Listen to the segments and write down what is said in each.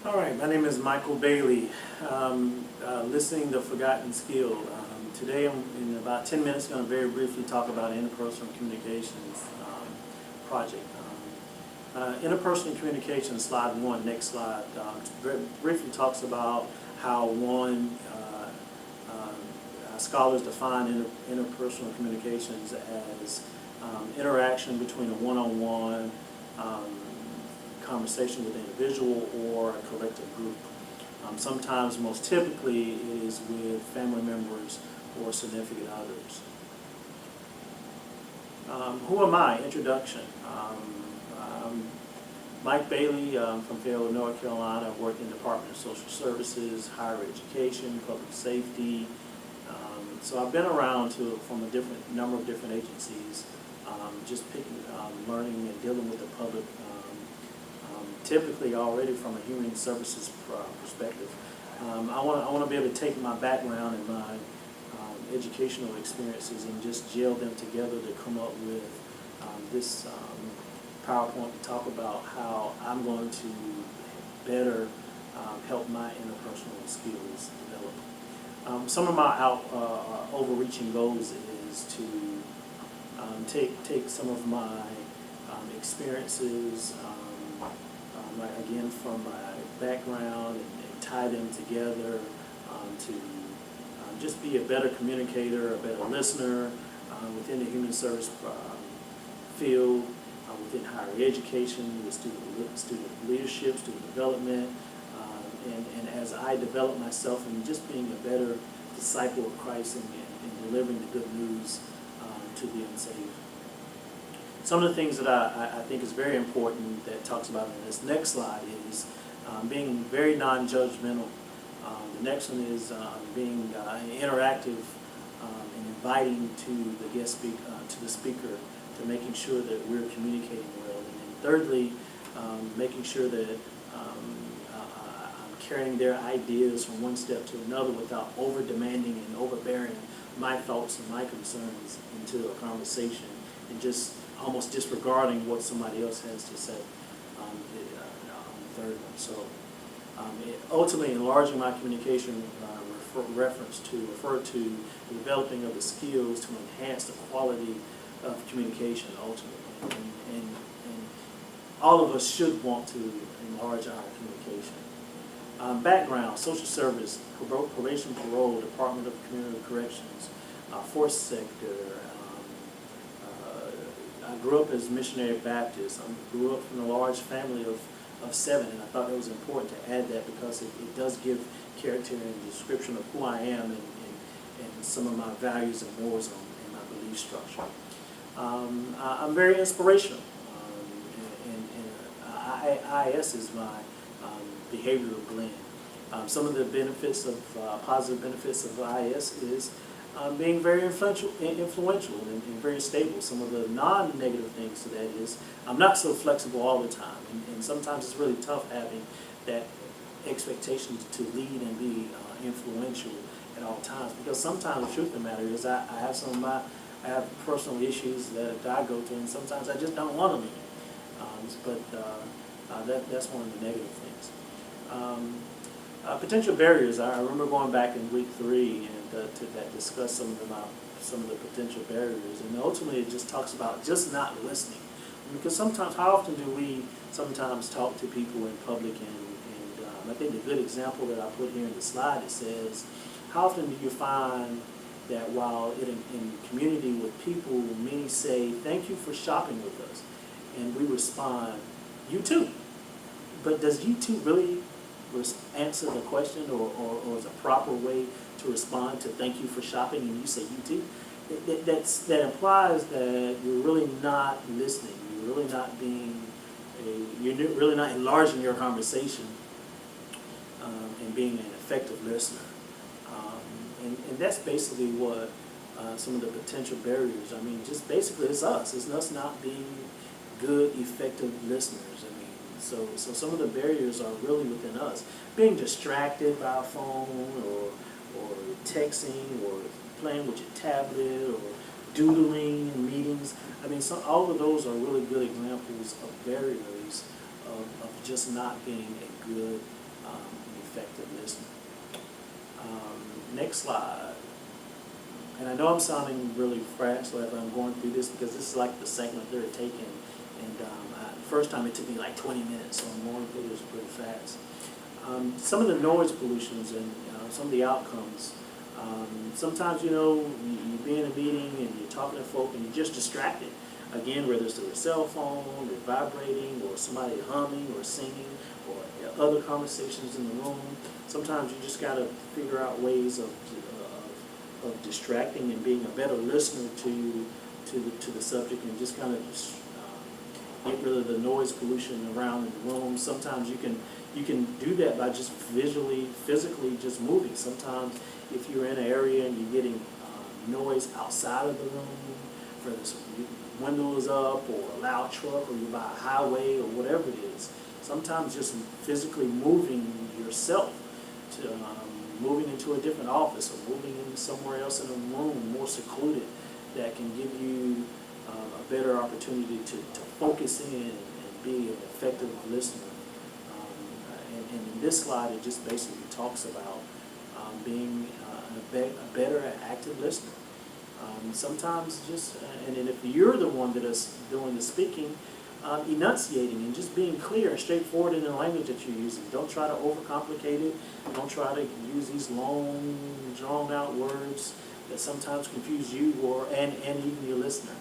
All right, my name is Michael Bailey. Listening the Forgotten Skill. Today, I'm in about 10 minutes going to very briefly talk about interpersonal communications project. Interpersonal communication, slide one, next slide, very briefly talks about how scholars define interpersonal communications as interaction between a one-on-one conversation with an individual or a collective group. Sometimes, most typically, it is with family members or significant others. Who am I? Introduction. I'm Mike Bailey from Fayetteville, North Carolina. I work in the Department of Social Services, Higher Education, Public Safety. So I've been around from a number of different agencies, just learning and dealing with the public, typically already from a human services perspective. I want to be able to take my background and my educational experiences and just gel them together to come up with this PowerPoint to talk about how I'm going to better help my interpersonal skills develop. Some of my overreaching goals is to take some of my experiences, again from my background, and tie them together to just be a better communicator, a better listener within the human service field, within higher education, with student leadership, student development, and as I develop myself and just being a better disciple of Christ and delivering the good news to the unsaved. Some of the things that I think is very important that talks about in this next slide is being very non-judgmental. The next one is being interactive and inviting to the speaker, to making sure that we're communicating well. And then thirdly, making sure that I'm carrying their ideas from one step to another without over-demanding and overbearing my thoughts and my concerns into a conversation and just almost disregarding what somebody else has to say on the third one. So ultimately enlarging my communication refer to the developing of the skills to enhance the quality of communication ultimately. And all of us should want to enlarge our communication. Background: social service, probation, parole, Department of Community Corrections, force sector. I grew up as missionary Baptist. I grew up from a large family of 7, and I thought it was important to add that because it does give character and description of who I am and some of my values and morals and my belief structure. I'm very inspirational, and IIS is my behavioral blend. Some of the benefits of positive benefits of IIS is being very influential and very stable. Some of the non-negative things to that is I'm not so flexible all the time, and sometimes it's really tough having that expectation to lead and be influential at all times, because sometimes the truth of the matter is I have personal issues that I go through, and sometimes I just don't want to lead. That's one of the negative things. Potential barriers. I remember going back in week 3 and to discuss some of the potential barriers, and ultimately it just talks about just not listening. Because how often do we sometimes talk to people in public, and I think the good example that I put here in the slide, it says, how often do you find that while in community with people, many say, "Thank you for shopping with us," and we respond, "You too." But does "you too" really answer the question, or is a proper way to respond to "thank you for shopping" and you say "you too"? That implies that you're really not listening. You're really not enlarging your conversation and being an effective listener. And that's basically what some of the potential barriers. I mean, just basically it's us. It's us not being good, effective listeners. So some of the barriers are really within us. Being distracted by a phone, or texting, or playing with your tablet, or doodling in meetings. I mean, all of those are really good examples of barriers of just not being a good an effective listener. Next slide. And I know I'm sounding really fast as I'm going through this because this is like the second or third take, and the first time it took me like 20 minutes, so I'm going through this pretty fast. Some of the noise pollutions and some of the outcomes. Sometimes, you're being in a meeting and you're talking to folk and you're just distracted. Again, whether it's through a cell phone or vibrating or somebody humming or singing or other conversations in the room. Sometimes you just got to figure out ways of distracting and being a better listener to the subject, and just kind of get rid of the noise pollution around in the room. Sometimes you can do that by just physically just moving. Sometimes if you're in an area and you're getting noise outside of the room, whether it's windows up or a loud truck or you're by a highway or whatever it is, sometimes just physically moving yourself to moving into a different office or moving in somewhere else in a room more secluded, that can give you a better opportunity to focus in and be an effective listener. And in this slide, it just basically talks about being a better and active listener. Sometimes just, and then if you're the one that is doing the speaking, enunciating and just being clear and straightforward in the language that you're using. Don't try to overcomplicate it. Don't try to use these long, drawn-out words that sometimes confuse you and even your listener.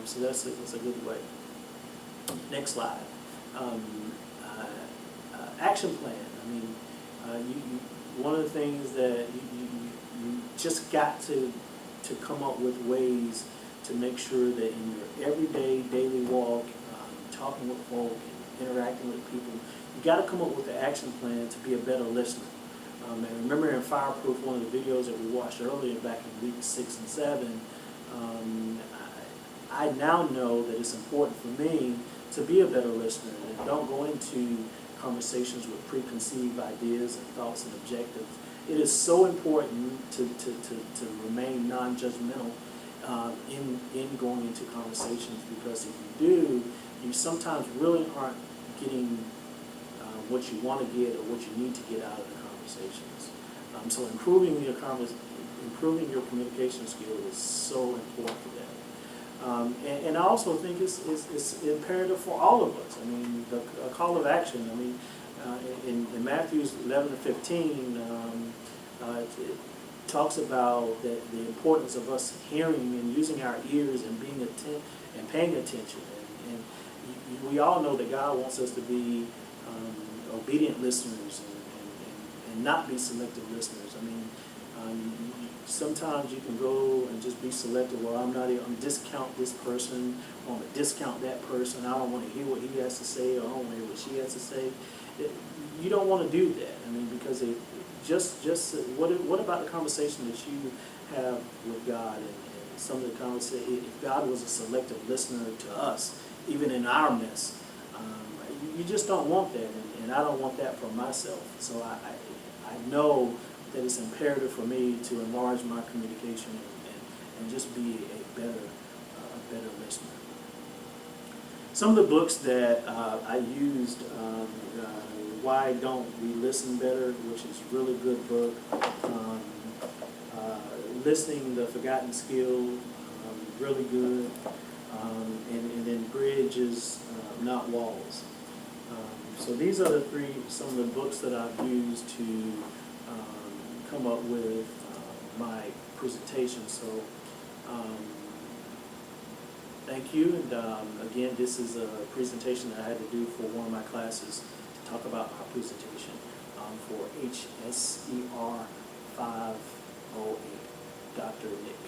So that's a good way. Next slide. Action plan. I mean, one of the things that you just got to come up with ways to make sure that in your everyday, daily walk, talking with folk and interacting with people, you got to come up with an action plan to be a better listener. And remember in Fireproof, one of the videos that we watched earlier back in week 6 and 7, I now know that it's important for me to be a better listener and don't go into conversations with preconceived ideas and thoughts and objectives. It is so important to remain non-judgmental in going into conversations, because if you do, you sometimes really aren't getting what you want to get or what you need to get out of the conversations. So improving your communication skill is so important for that. And I also think it's imperative for all of us. I mean, a call of action. I mean, in Matthew 11:15, it talks about the importance of us hearing and using our ears and being and paying attention. And we all know that God wants us to be obedient listeners and not be selective listeners. I mean, sometimes you can go and just be selective. Well, I'm discount this person, or I'm going to discount that person. I don't want to hear what he has to say, or I don't want to hear what she has to say. You don't want to do that. I mean, because what about the conversation that you have with God, and some of the conversation, if God was a selective listener to us, even in our mess, you just don't want that, and I don't want that for myself. So I know that it's imperative for me to enlarge my communication and just be a better listener. Some of the books that I used, Why Don't We Listen Better, which is a really good book. Listening, The Forgotten Skill, really good. And then Bridges, Not Walls. So these are some of the books that I've used to come up with my presentation. So thank you. And again, this is a presentation that I had to do for one of my classes to talk about my presentation for HSER 508, Dr. Nick.